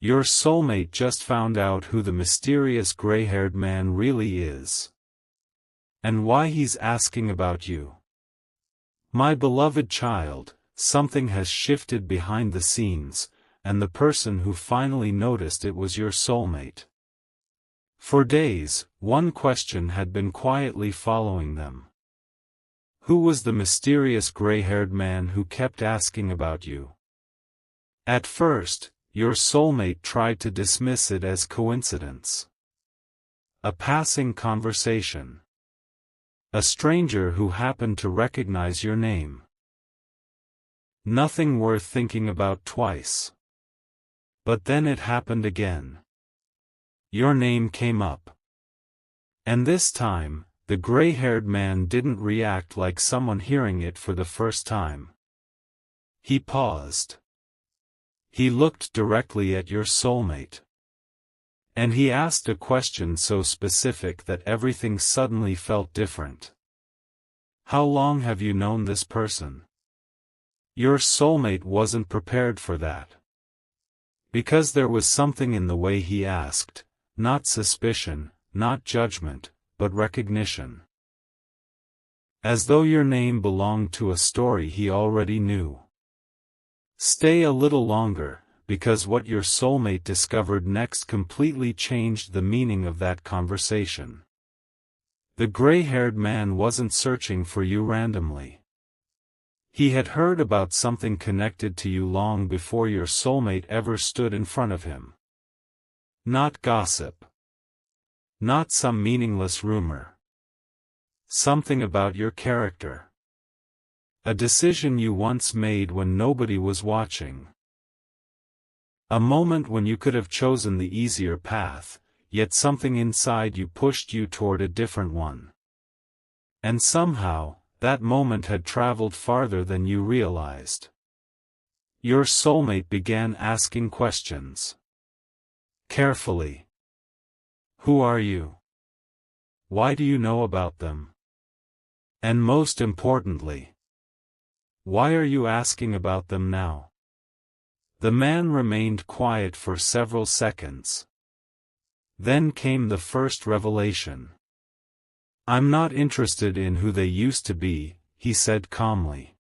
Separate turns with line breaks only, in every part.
Your soulmate just found out who the mysterious gray-haired man really is. And why he's asking about you. My beloved child, something has shifted behind the scenes, and the person who finally noticed it was your soulmate. For days, one question had been quietly following them. Who was the mysterious gray-haired man who kept asking about you? At first, your soulmate tried to dismiss it as coincidence. A passing conversation. A stranger who happened to recognize your name. Nothing worth thinking about twice. But then it happened again. Your name came up. And this time, the gray-haired man didn't react like someone hearing it for the first time. He paused. He looked directly at your soulmate. And he asked a question so specific that everything suddenly felt different. How long have you known this person? Your soulmate wasn't prepared for that. Because there was something in the way he asked, not suspicion, not judgment, but recognition. As though your name belonged to a story he already knew. Stay a little longer, because what your soulmate discovered next completely changed the meaning of that conversation. The gray-haired man wasn't searching for you randomly. He had heard about something connected to you long before your soulmate ever stood in front of him. Not gossip. Not some meaningless rumor. Something about your character. A decision you once made when nobody was watching. A moment when you could have chosen the easier path, yet something inside you pushed you toward a different one. And somehow, that moment had traveled farther than you realized. Your soulmate began asking questions. Carefully. Who are you? Why do you know about them? And most importantly, why are you asking about them now? The man remained quiet for several seconds. Then came the first revelation. I'm not interested in who they used to be, he said calmly.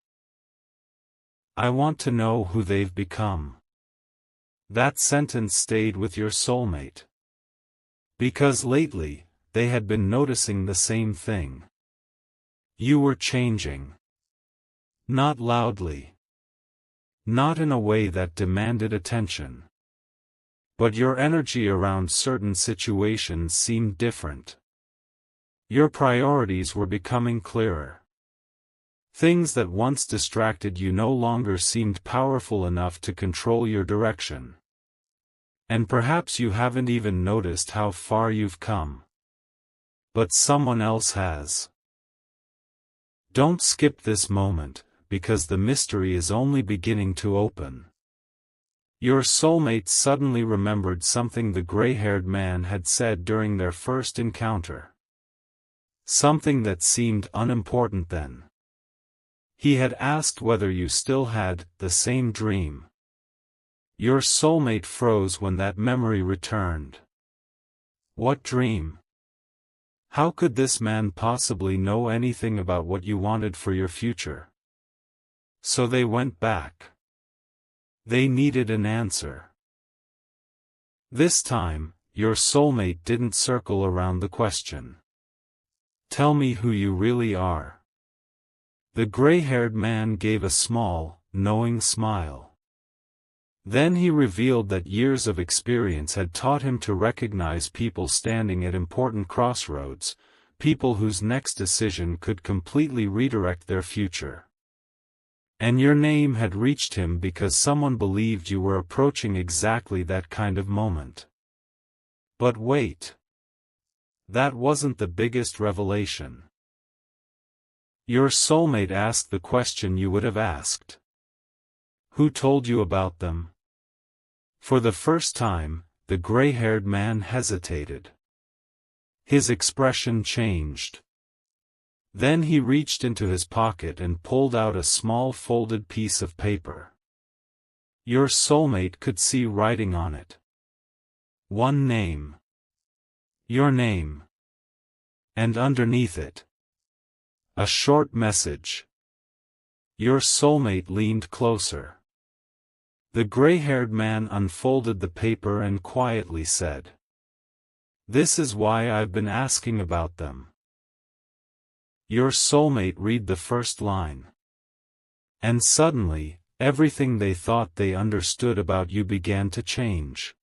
I want to know who they've become. That sentence stayed with your soulmate. Because lately, they had been noticing the same thing. You were changing. Not loudly. Not in a way that demanded attention. But your energy around certain situations seemed different. Your priorities were becoming clearer. Things that once distracted you no longer seemed powerful enough to control your direction. And perhaps you haven't even noticed how far you've come. But someone else has. Don't skip this moment, because the mystery is only beginning to open. Your soulmate suddenly remembered something the gray-haired man had said during their first encounter. Something that seemed unimportant then. He had asked whether you still had the same dream. Your soulmate froze when that memory returned. What dream? How could this man possibly know anything about what you wanted for your future? So they went back. They needed an answer. This time, your soulmate didn't circle around the question. Tell me who you really are. The gray-haired man gave a small, knowing smile. Then he revealed that years of experience had taught him to recognize people standing at important crossroads, people whose next decision could completely redirect their future. And your name had reached him because someone believed you were approaching exactly that kind of moment. But wait. That wasn't the biggest revelation. Your soulmate asked the question you would have asked. Who told you about them? For the first time, the gray-haired man hesitated. His expression changed. Then he reached into his pocket and pulled out a small folded piece of paper. Your soulmate could see writing on it. One name. Your name. And underneath it, a short message. Your soulmate leaned closer. The gray-haired man unfolded the paper and quietly said, "This is why I've been asking about them." Your soulmate read the first line. And suddenly, everything they thought they understood about you began to change.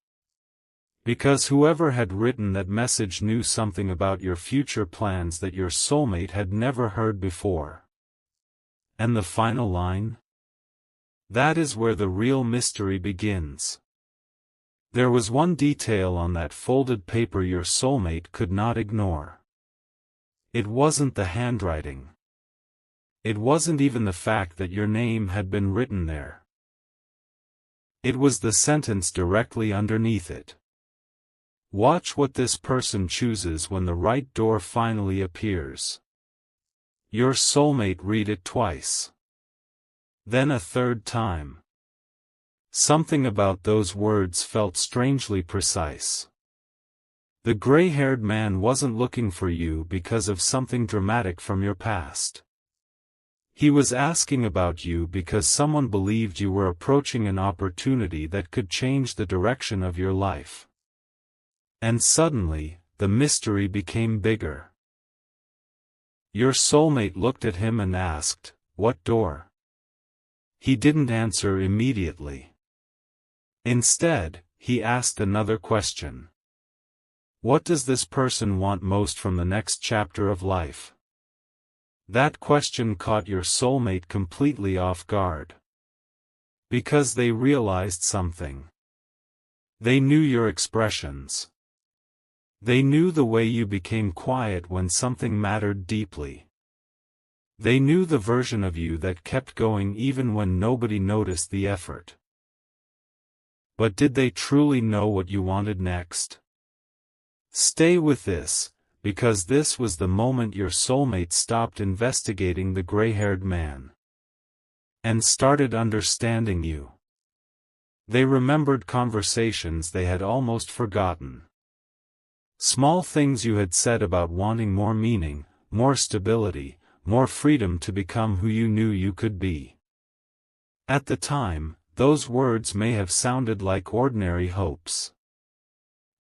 Because whoever had written that message knew something about your future plans that your soulmate had never heard before. And the final line? That is where the real mystery begins. There was one detail on that folded paper your soulmate could not ignore. It wasn't the handwriting. It wasn't even the fact that your name had been written there. It was the sentence directly underneath it. Watch what this person chooses when the right door finally appears. Your soulmate read it twice. Then a third time. Something about those words felt strangely precise. The gray-haired man wasn't looking for you because of something dramatic from your past. He was asking about you because someone believed you were approaching an opportunity that could change the direction of your life. And suddenly, the mystery became bigger. Your soulmate looked at him and asked, "What door?" He didn't answer immediately. Instead, he asked another question. What does this person want most from the next chapter of life? That question caught your soulmate completely off guard. Because they realized something. They knew your expressions. They knew the way you became quiet when something mattered deeply. They knew the version of you that kept going even when nobody noticed the effort. But did they truly know what you wanted next? Stay with this, because this was the moment your soulmate stopped investigating the gray-haired man. And started understanding you. They remembered conversations they had almost forgotten. Small things you had said about wanting more meaning, more stability, more freedom to become who you knew you could be. At the time, those words may have sounded like ordinary hopes.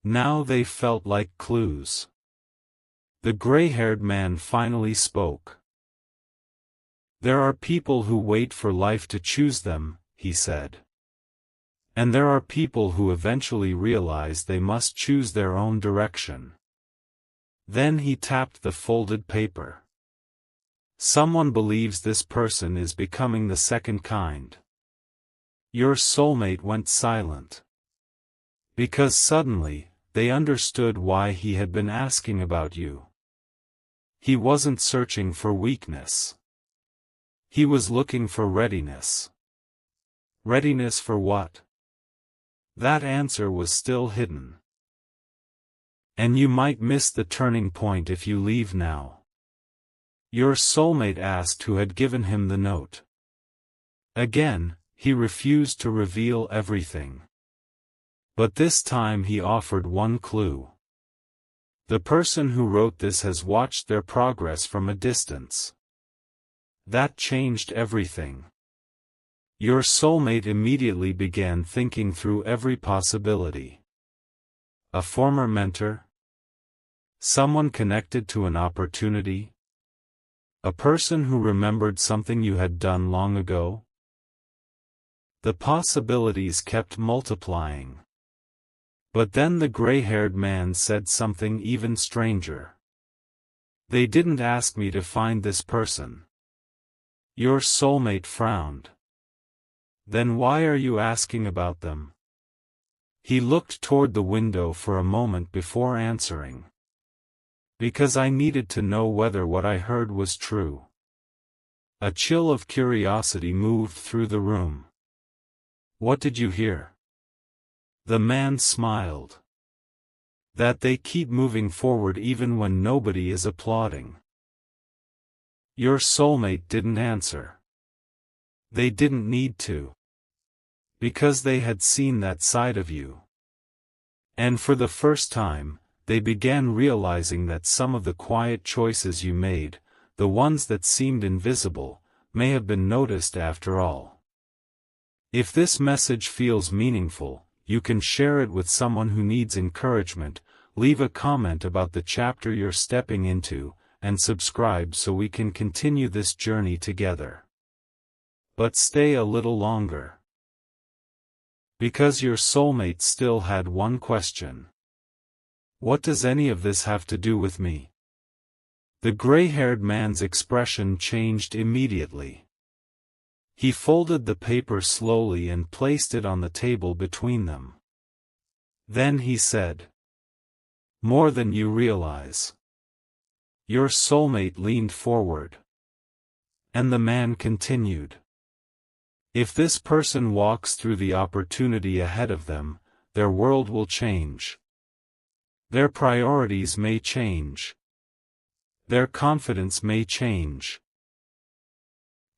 Now they felt like clues. The gray-haired man finally spoke. There are people who wait for life to choose them, he said. And there are people who eventually realize they must choose their own direction. Then he tapped the folded paper. Someone believes this person is becoming the second kind. Your soulmate went silent. Because suddenly, they understood why he had been asking about you. He wasn't searching for weakness. He was looking for readiness. Readiness for what? That answer was still hidden. And you might miss the turning point if you leave now. Your soulmate asked who had given him the note. Again, he refused to reveal everything. But this time he offered one clue. The person who wrote this has watched their progress from a distance. That changed everything. Your soulmate immediately began thinking through every possibility. A former mentor? Someone connected to an opportunity? A person who remembered something you had done long ago? The possibilities kept multiplying. But then the gray-haired man said something even stranger. They didn't ask me to find this person. Your soulmate frowned. Then why are you asking about them? He looked toward the window for a moment before answering. Because I needed to know whether what I heard was true. A chill of curiosity moved through the room. What did you hear? The man smiled. That they keep moving forward even when nobody is applauding. Your soulmate didn't answer. They didn't need to. Because they had seen that side of you. And for the first time, they began realizing that some of the quiet choices you made, the ones that seemed invisible, may have been noticed after all. If this message feels meaningful, you can share it with someone who needs encouragement, leave a comment about the chapter you're stepping into, and subscribe so we can continue this journey together. But stay a little longer. Because your soulmate still had one question. What does any of this have to do with me? The gray-haired man's expression changed immediately. He folded the paper slowly and placed it on the table between them. Then he said, "More than you realize." Your soulmate leaned forward. And the man continued. If this person walks through the opportunity ahead of them, their world will change. Their priorities may change. Their confidence may change.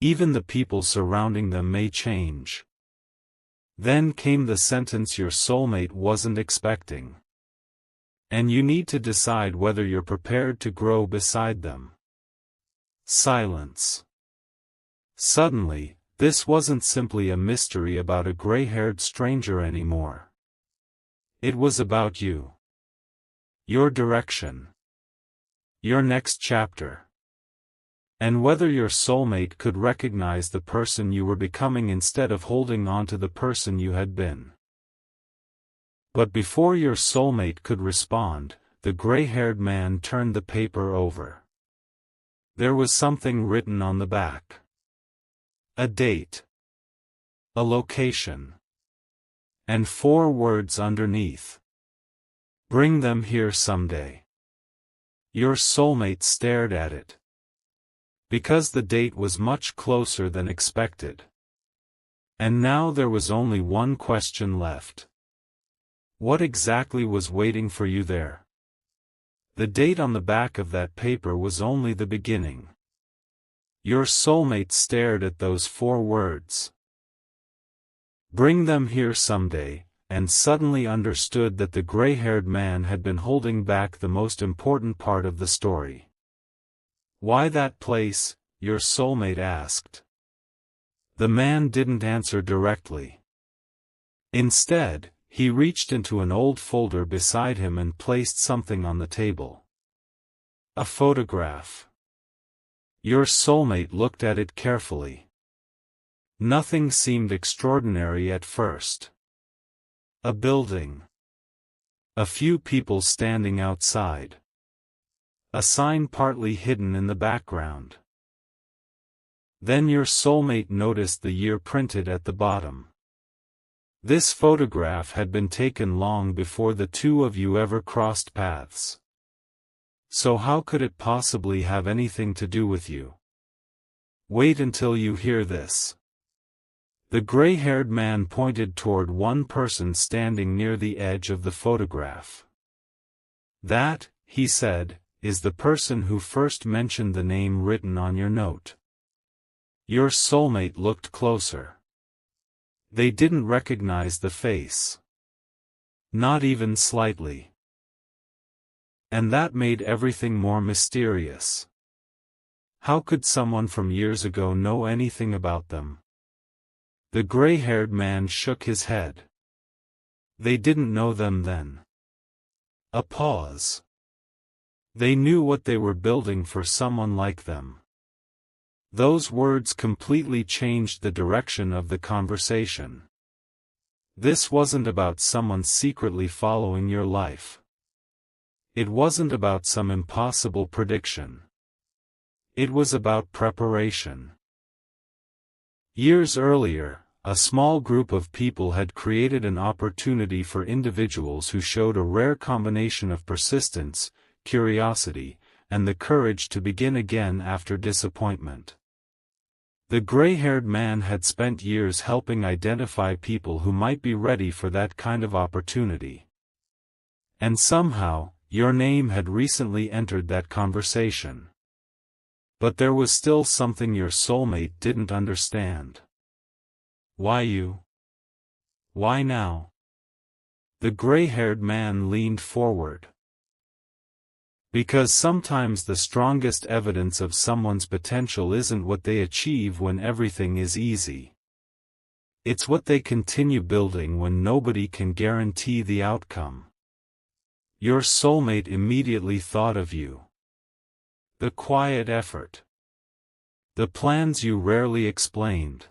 Even the people surrounding them may change. Then came the sentence your soulmate wasn't expecting. And you need to decide whether you're prepared to grow beside them. Silence. Suddenly, this wasn't simply a mystery about a gray-haired stranger anymore. It was about you. Your direction. Your next chapter. And whether your soulmate could recognize the person you were becoming instead of holding on to the person you had been. But before your soulmate could respond, the gray-haired man turned the paper over. There was something written on the back. A date. A location. And 4 words underneath. Bring them here someday. Your soulmate stared at it. Because the date was much closer than expected. And now there was only one question left. What exactly was waiting for you there? The date on the back of that paper was only the beginning. Your soulmate stared at those 4 words. Bring them here someday, and suddenly understood that the gray-haired man had been holding back the most important part of the story. Why that place? Your soulmate asked. The man didn't answer directly. Instead, he reached into an old folder beside him and placed something on the table. A photograph. Your soulmate looked at it carefully. Nothing seemed extraordinary at first. A building. A few people standing outside. A sign partly hidden in the background. Then your soulmate noticed the year printed at the bottom. This photograph had been taken long before the two of you ever crossed paths. So how could it possibly have anything to do with you? Wait until you hear this. The gray-haired man pointed toward one person standing near the edge of the photograph. That, he said, is the person who first mentioned the name written on your note. Your soulmate looked closer. They didn't recognize the face. Not even slightly. And that made everything more mysterious. How could someone from years ago know anything about them? The gray-haired man shook his head. They didn't know them then. A pause. They knew what they were building for someone like them. Those words completely changed the direction of the conversation. This wasn't about someone secretly following your life. It wasn't about some impossible prediction. It was about preparation. Years earlier, a small group of people had created an opportunity for individuals who showed a rare combination of persistence, curiosity, and the courage to begin again after disappointment. The gray-haired man had spent years helping identify people who might be ready for that kind of opportunity. And somehow, your name had recently entered that conversation. But there was still something your soulmate didn't understand. Why you? Why now? The gray-haired man leaned forward. Because sometimes the strongest evidence of someone's potential isn't what they achieve when everything is easy. It's what they continue building when nobody can guarantee the outcome. Your soulmate immediately thought of you. The quiet effort. The plans you rarely explained.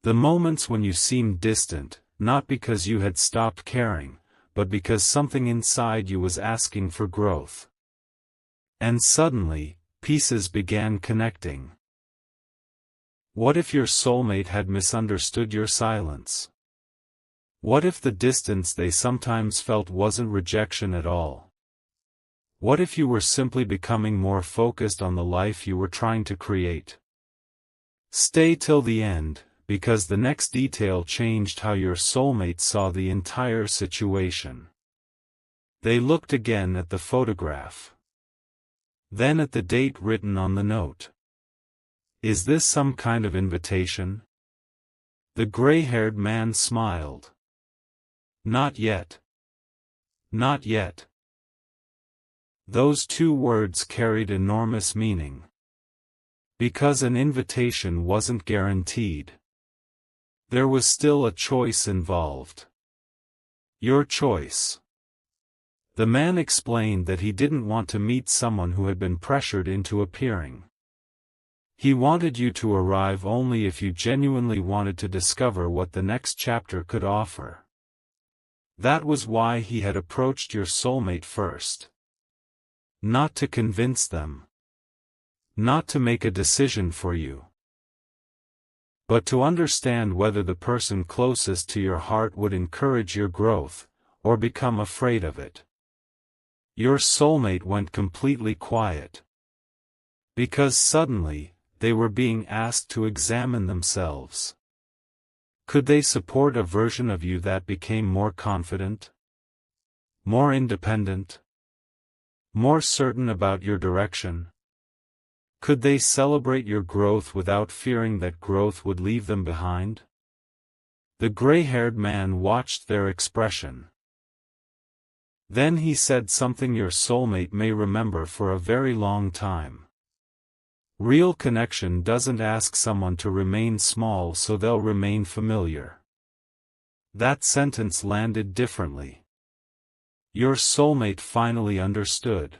The moments when you seemed distant, not because you had stopped caring, but because something inside you was asking for growth. And suddenly, pieces began connecting. What if your soulmate had misunderstood your silence? What if the distance they sometimes felt wasn't rejection at all? What if you were simply becoming more focused on the life you were trying to create? Stay till the end, because the next detail changed how your soulmate saw the entire situation. They looked again at the photograph. Then at the date written on the note. Is this some kind of invitation? The gray-haired man smiled. Not yet. Not yet. Those two words carried enormous meaning. Because an invitation wasn't guaranteed. There was still a choice involved. Your choice. The man explained that he didn't want to meet someone who had been pressured into appearing. He wanted you to arrive only if you genuinely wanted to discover what the next chapter could offer. That was why he had approached your soulmate first. Not to convince them. Not to make a decision for you. But to understand whether the person closest to your heart would encourage your growth, or become afraid of it. Your soulmate went completely quiet. Because suddenly, they were being asked to examine themselves. Could they support a version of you that became more confident? More independent? More certain about your direction? Could they celebrate your growth without fearing that growth would leave them behind? The gray-haired man watched their expression. Then he said something your soulmate may remember for a very long time. Real connection doesn't ask someone to remain small so they'll remain familiar. That sentence landed differently. Your soulmate finally understood.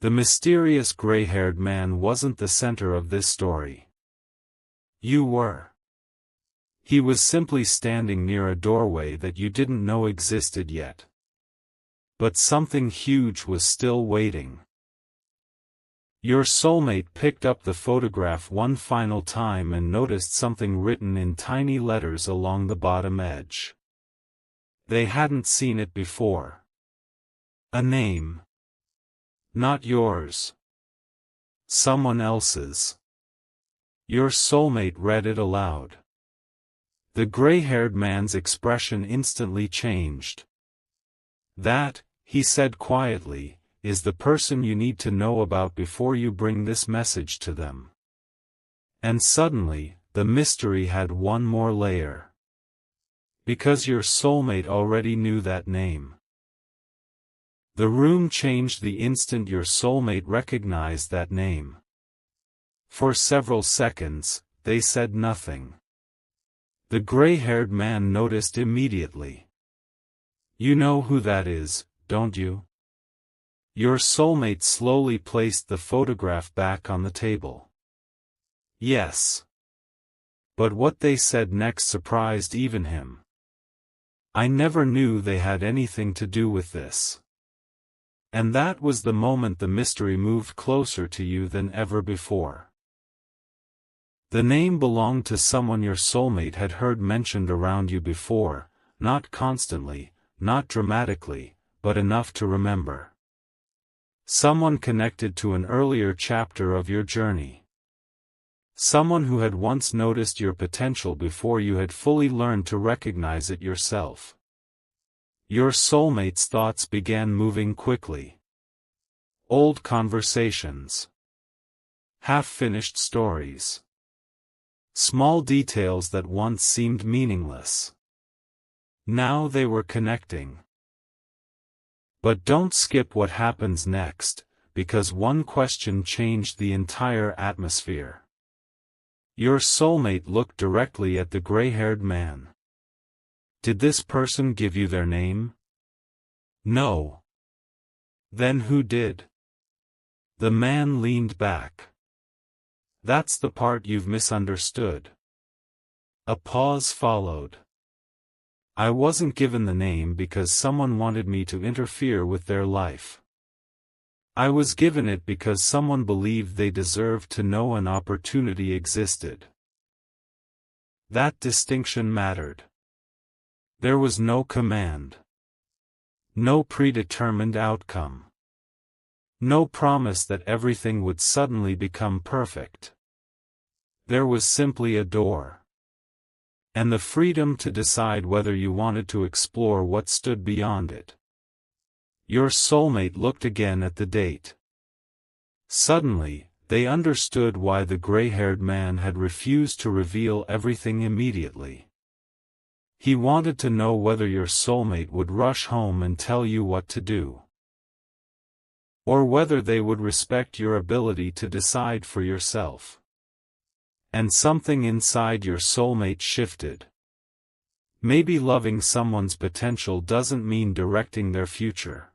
The mysterious gray-haired man wasn't the center of this story. You were. He was simply standing near a doorway that you didn't know existed yet. But something huge was still waiting. Your soulmate picked up the photograph one final time and noticed something written in tiny letters along the bottom edge. They hadn't seen it before. A name. Not yours. Someone else's. Your soulmate read it aloud. The gray-haired man's expression instantly changed. That, he said quietly, is the person you need to know about before you bring this message to them. And suddenly, the mystery had one more layer. Because your soulmate already knew that name. The room changed the instant your soulmate recognized that name. For several seconds, they said nothing. The gray-haired man noticed immediately. You know who that is, don't you? Your soulmate slowly placed the photograph back on the table. Yes. But what they said next surprised even him. I never knew they had anything to do with this. And that was the moment the mystery moved closer to you than ever before. The name belonged to someone your soulmate had heard mentioned around you before, not constantly, not dramatically, but enough to remember. Someone connected to an earlier chapter of your journey. Someone who had once noticed your potential before you had fully learned to recognize it yourself. Your soulmate's thoughts began moving quickly. Old conversations. Half-finished stories. Small details that once seemed meaningless. Now they were connecting. But don't skip what happens next, because one question changed the entire atmosphere. Your soulmate looked directly at the gray-haired man. Did this person give you their name? No. Then who did? The man leaned back. That's the part you've misunderstood. A pause followed. I wasn't given the name because someone wanted me to interfere with their life. I was given it because someone believed they deserved to know an opportunity existed. That distinction mattered. There was no command. No predetermined outcome. No promise that everything would suddenly become perfect. There was simply a door. And the freedom to decide whether you wanted to explore what stood beyond it. Your soulmate looked again at the date. Suddenly, they understood why the gray-haired man had refused to reveal everything immediately. He wanted to know whether your soulmate would rush home and tell you what to do. Or whether they would respect your ability to decide for yourself. And something inside your soulmate shifted. Maybe loving someone's potential doesn't mean directing their future.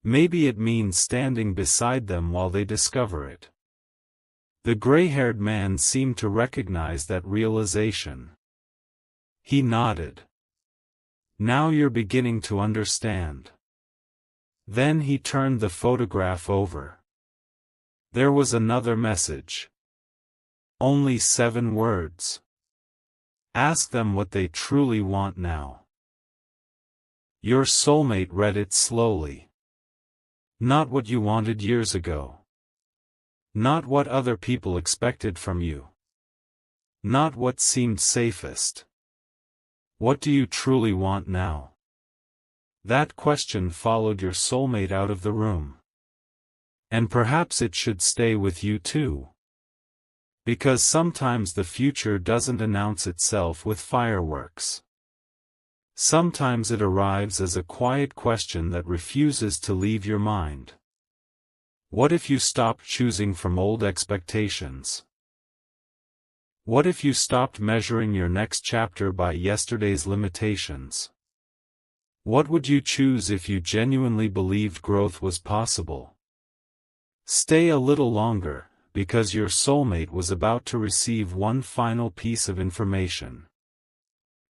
Maybe it means standing beside them while they discover it. The gray-haired man seemed to recognize that realization. He nodded. Now you're beginning to understand. Then he turned the photograph over. There was another message. Only 7 words. Ask them what they truly want now. Your soulmate read it slowly. Not what you wanted years ago. Not what other people expected from you. Not what seemed safest. What do you truly want now? That question followed your soulmate out of the room. And perhaps it should stay with you too. Because sometimes the future doesn't announce itself with fireworks. Sometimes it arrives as a quiet question that refuses to leave your mind. What if you stopped choosing from old expectations? What if you stopped measuring your next chapter by yesterday's limitations? What would you choose if you genuinely believed growth was possible? Stay a little longer, because your soulmate was about to receive one final piece of information.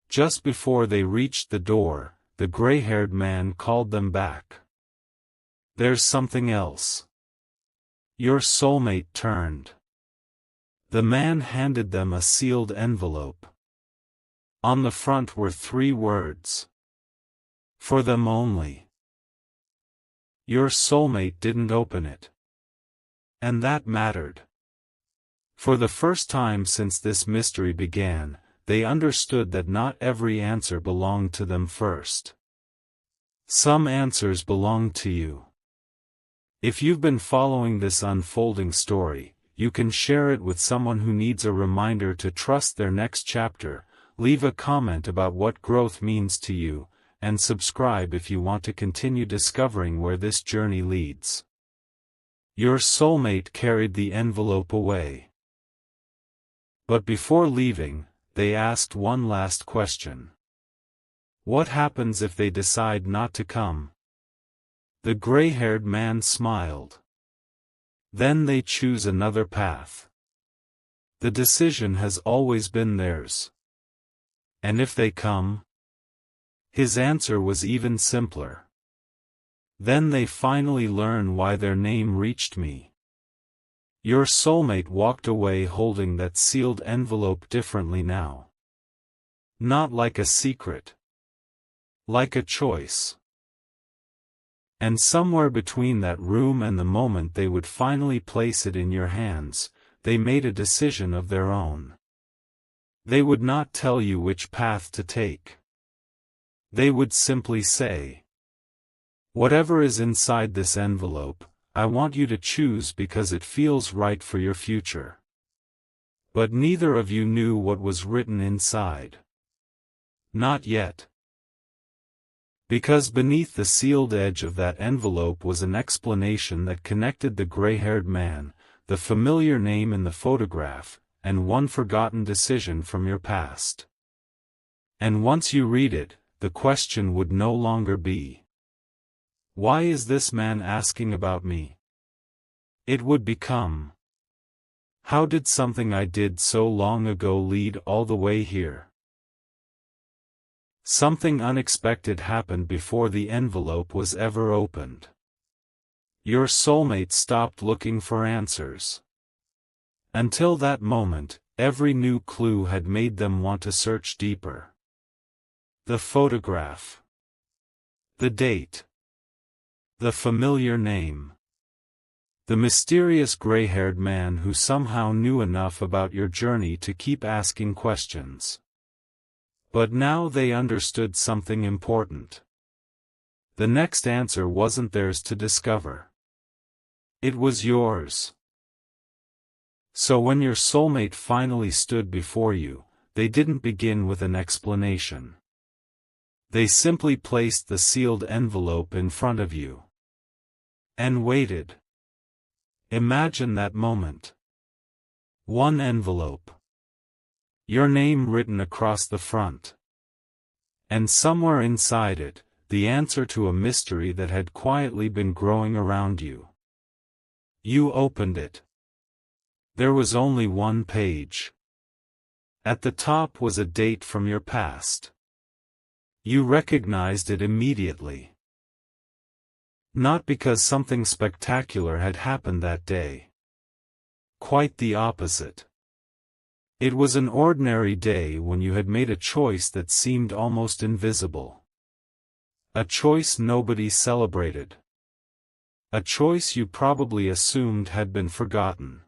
Just before they reached the door, the gray-haired man called them back. There's something else. Your soulmate turned. The man handed them a sealed envelope. On the front were 3 words. For them only. Your soulmate didn't open it. And that mattered. For the first time since this mystery began, they understood that not every answer belonged to them first. Some answers belong to you. If you've been following this unfolding story, you can share it with someone who needs a reminder to trust their next chapter, leave a comment about what growth means to you, and subscribe if you want to continue discovering where this journey leads. Your soulmate carried the envelope away. But before leaving, they asked one last question. What happens if they decide not to come? The gray-haired man smiled. Then they choose another path. The decision has always been theirs. And if they come? His answer was even simpler. Then they finally learn why their name reached me. Your soulmate walked away holding that sealed envelope differently now. Not like a secret. Like a choice. And somewhere between that room and the moment they would finally place it in your hands, they made a decision of their own. They would not tell you which path to take. They would simply say, whatever is inside this envelope, I want you to choose because it feels right for your future. But neither of you knew what was written inside. Not yet. Because beneath the sealed edge of that envelope was an explanation that connected the gray-haired man, the familiar name in the photograph, and one forgotten decision from your past. And once you read it, the question would no longer be, "Why is this man asking about me?" It would become, "How did something I did so long ago lead all the way here?" Something unexpected happened before the envelope was ever opened. Your soulmate stopped looking for answers. Until that moment, every new clue had made them want to search deeper. The photograph. The date. The familiar name. The mysterious gray-haired man who somehow knew enough about your journey to keep asking questions. But now they understood something important. The next answer wasn't theirs to discover. It was yours. So when your soulmate finally stood before you, they didn't begin with an explanation. They simply placed the sealed envelope in front of you. And waited. Imagine that moment. One envelope. Your name written across the front. And somewhere inside it, the answer to a mystery that had quietly been growing around you. You opened it. There was only one page. At the top was a date from your past. You recognized it immediately. Not because something spectacular had happened that day. Quite the opposite. It was an ordinary day when you had made a choice that seemed almost invisible. A choice nobody celebrated. A choice you probably assumed had been forgotten.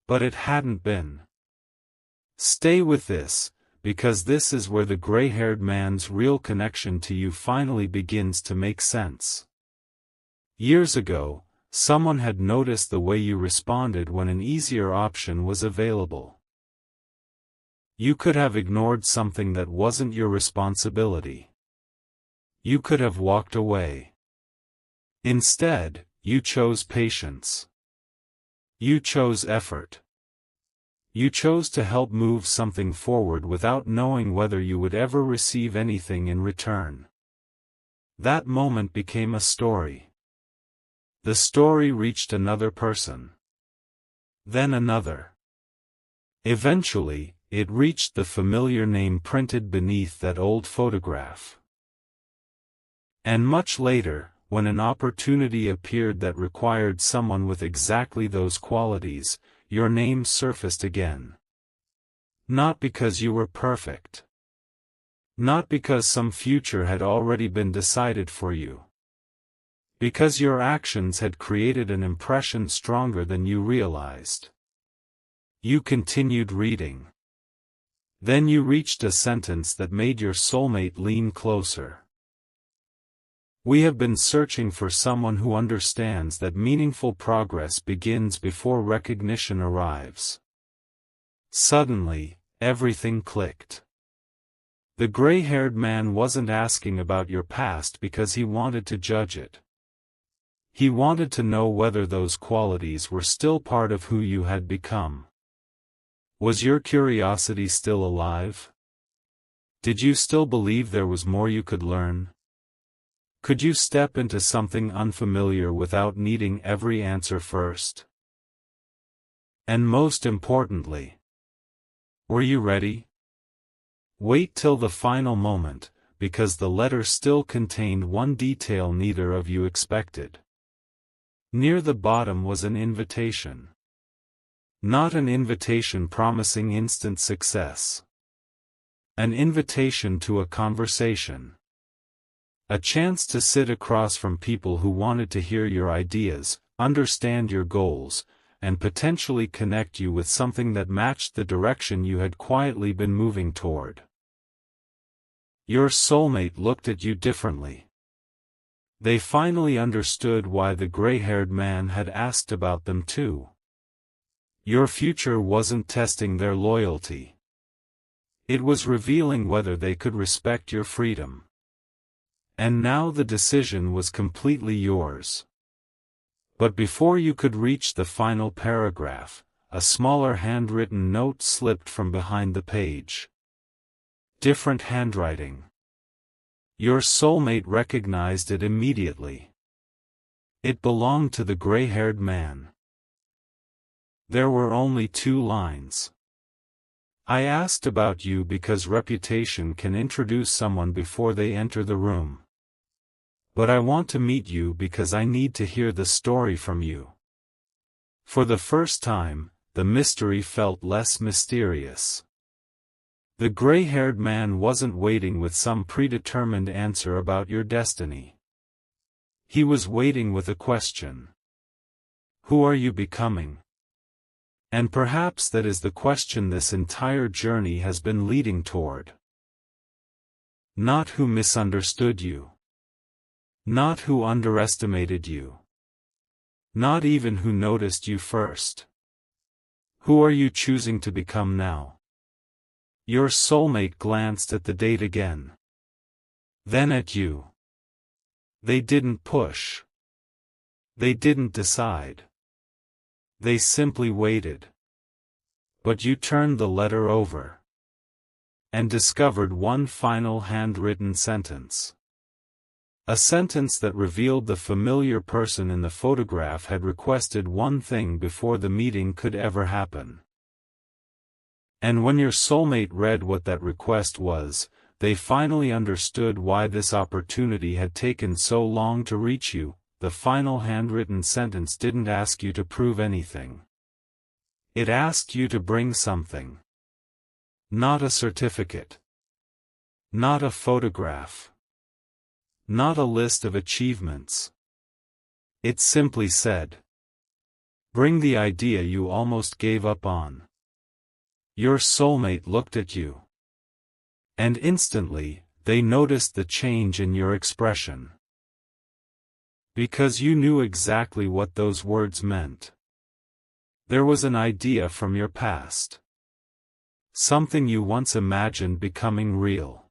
But it hadn't been. Stay with this, because this is where the gray-haired man's real connection to you finally begins to make sense. Years ago, someone had noticed the way you responded when an easier option was available. You could have ignored something that wasn't your responsibility. You could have walked away. Instead, you chose patience. You chose effort. You chose to help move something forward without knowing whether you would ever receive anything in return. That moment became a story. The story reached another person. Then another. Eventually, it reached the familiar name printed beneath that old photograph. And much later, when an opportunity appeared that required someone with exactly those qualities, your name surfaced again. Not because you were perfect. Not because some future had already been decided for you. Because your actions had created an impression stronger than you realized. You continued reading. Then you reached a sentence that made your soulmate lean closer. We have been searching for someone who understands that meaningful progress begins before recognition arrives. Suddenly, everything clicked. The gray-haired man wasn't asking about your past because he wanted to judge it. He wanted to know whether those qualities were still part of who you had become. Was your curiosity still alive? Did you still believe there was more you could learn? Could you step into something unfamiliar without needing every answer first? And most importantly, were you ready? Wait till the final moment, because the letter still contained one detail neither of you expected. Near the bottom was an invitation. Not an invitation promising instant success. An invitation to a conversation. A chance to sit across from people who wanted to hear your ideas, understand your goals, and potentially connect you with something that matched the direction you had quietly been moving toward. Your soulmate looked at you differently. They finally understood why the gray-haired man had asked about them too. Your future wasn't testing their loyalty. It was revealing whether they could respect your freedom. And now the decision was completely yours. But before you could reach the final paragraph, a smaller handwritten note slipped from behind the page. Different handwriting. Your soulmate recognized it immediately. It belonged to the gray-haired man. There were only 2 lines. I asked about you because reputation can introduce someone before they enter the room. But I want to meet you because I need to hear the story from you. For the first time, the mystery felt less mysterious. The gray-haired man wasn't waiting with some predetermined answer about your destiny. He was waiting with a question. Who are you becoming? And perhaps that is the question this entire journey has been leading toward. Not who misunderstood you. Not who underestimated you. Not even who noticed you first. Who are you choosing to become now? Your soulmate glanced at the date again. Then at you. They didn't push. They didn't decide. They simply waited. But you turned the letter over. And discovered one final handwritten sentence. A sentence that revealed the familiar person in the photograph had requested one thing before the meeting could ever happen. And when your soulmate read what that request was, they finally understood why this opportunity had taken so long to reach you. The final handwritten sentence didn't ask you to prove anything. It asked you to bring something. Not a certificate. Not a photograph. Not a list of achievements. It simply said, bring the idea you almost gave up on. Your soulmate looked at you. And instantly, they noticed the change in your expression. Because you knew exactly what those words meant. There was an idea from your past. Something you once imagined becoming real.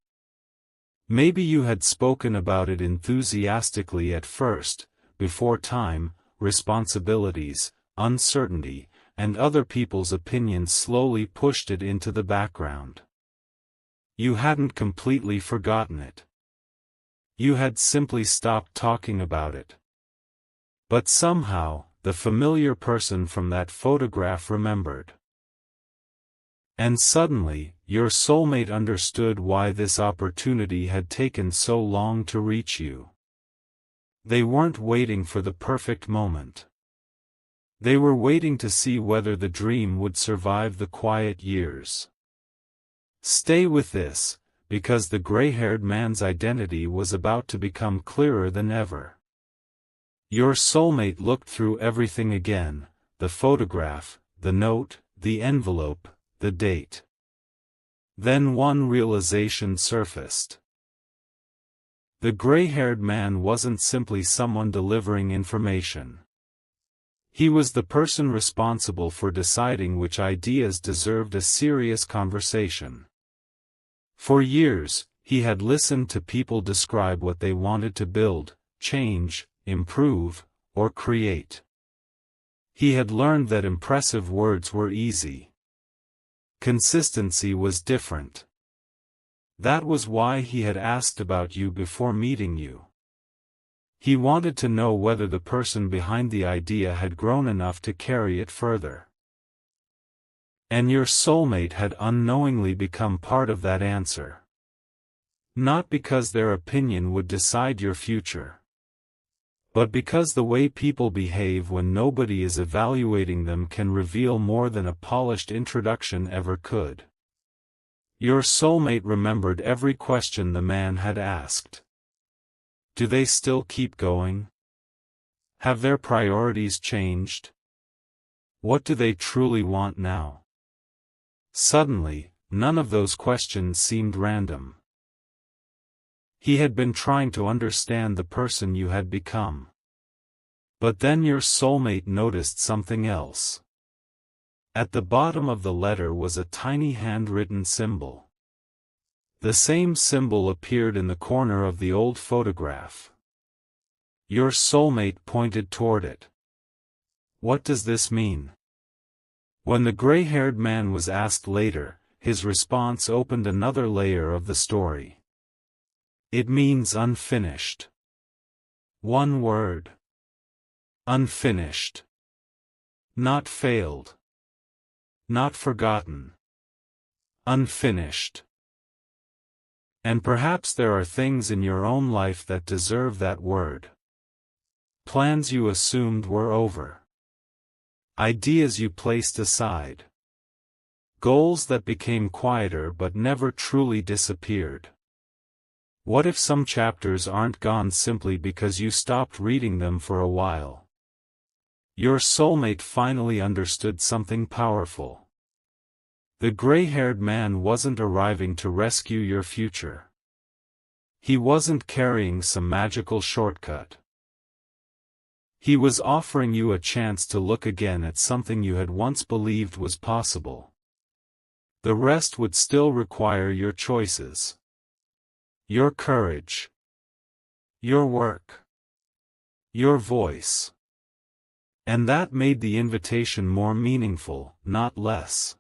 Maybe you had spoken about it enthusiastically at first, before time, responsibilities, uncertainty, and other people's opinions slowly pushed it into the background. You hadn't completely forgotten it. You had simply stopped talking about it. But somehow, the familiar person from that photograph remembered. And suddenly, your soulmate understood why this opportunity had taken so long to reach you. They weren't waiting for the perfect moment. They were waiting to see whether the dream would survive the quiet years. Stay with this, because the gray-haired man's identity was about to become clearer than ever. Your soulmate looked through everything again, the photograph, the note, the envelope, the date. Then one realization surfaced. The gray-haired man wasn't simply someone delivering information. He was the person responsible for deciding which ideas deserved a serious conversation. For years, he had listened to people describe what they wanted to build, change, improve, or create. He had learned that impressive words were easy. Consistency was different. That was why he had asked about you before meeting you. He wanted to know whether the person behind the idea had grown enough to carry it further. And your soulmate had unknowingly become part of that answer. Not because their opinion would decide your future, but because the way people behave when nobody is evaluating them can reveal more than a polished introduction ever could. Your soulmate remembered every question the man had asked. Do they still keep going? Have their priorities changed? What do they truly want now? Suddenly, none of those questions seemed random. He had been trying to understand the person you had become. But then your soulmate noticed something else. At the bottom of the letter was a tiny handwritten symbol. The same symbol appeared in the corner of the old photograph. Your soulmate pointed toward it. What does this mean? When the gray-haired man was asked later, his response opened another layer of the story. It means unfinished. One word. Unfinished. Not failed. Not forgotten. Unfinished. And perhaps there are things in your own life that deserve that word. Plans you assumed were over. Ideas you placed aside. Goals that became quieter but never truly disappeared. What if some chapters aren't gone simply because you stopped reading them for a while? Your soulmate finally understood something powerful. The gray-haired man wasn't arriving to rescue your future. He wasn't carrying some magical shortcut. He was offering you a chance to look again at something you had once believed was possible. The rest would still require your choices. Your courage. Your work. Your voice. And that made the invitation more meaningful, not less.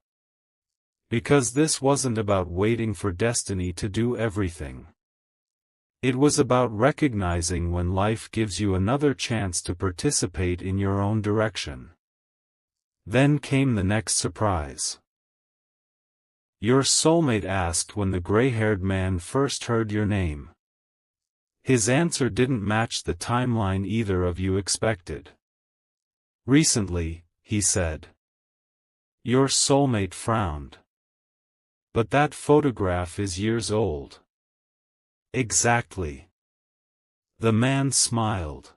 Because this wasn't about waiting for destiny to do everything. It was about recognizing when life gives you another chance to participate in your own direction. Then came the next surprise. Your soulmate asked when the gray-haired man first heard your name. His answer didn't match the timeline either of you expected. Recently, he said. Your soulmate frowned. But that photograph is years old. Exactly. The man smiled.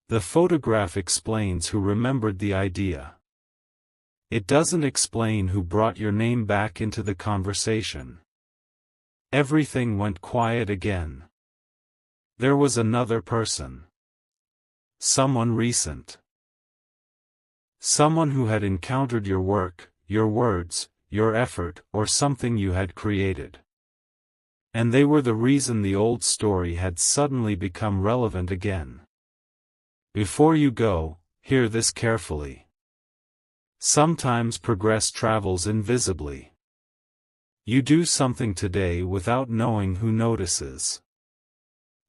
The photograph explains who remembered the idea. It doesn't explain who brought your name back into the conversation. Everything went quiet again. There was another person. Someone recent. Someone who had encountered your work, your words, your effort, or something you had created. And they were the reason the old story had suddenly become relevant again. Before you go, hear this carefully. Sometimes progress travels invisibly. You do something today without knowing who notices.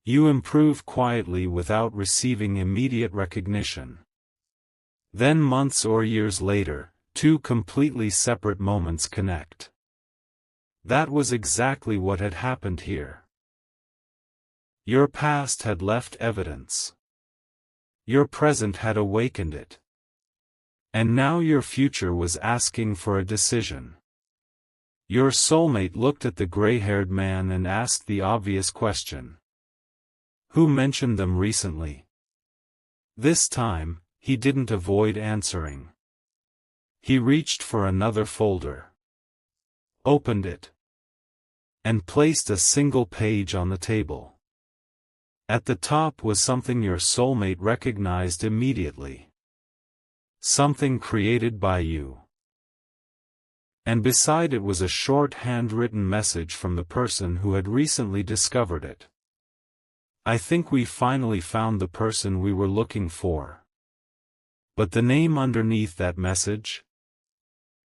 You improve quietly without receiving immediate recognition. Then months or years later, two completely separate moments connect. That was exactly what had happened here. Your past had left evidence. Your present had awakened it. And now your future was asking for a decision. Your soulmate looked at the gray-haired man and asked the obvious question. Who mentioned them recently? This time, he didn't avoid answering. He reached for another folder. Opened it. And placed a single page on the table. At the top was something your soulmate recognized immediately. Something created by you. And beside it was a short handwritten message from the person who had recently discovered it. I think we finally found the person we were looking for. But the name underneath that message?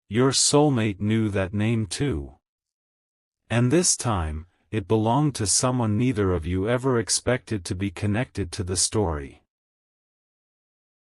Your soulmate knew that name too. And this time, it belonged to someone neither of you ever expected to be connected to the story.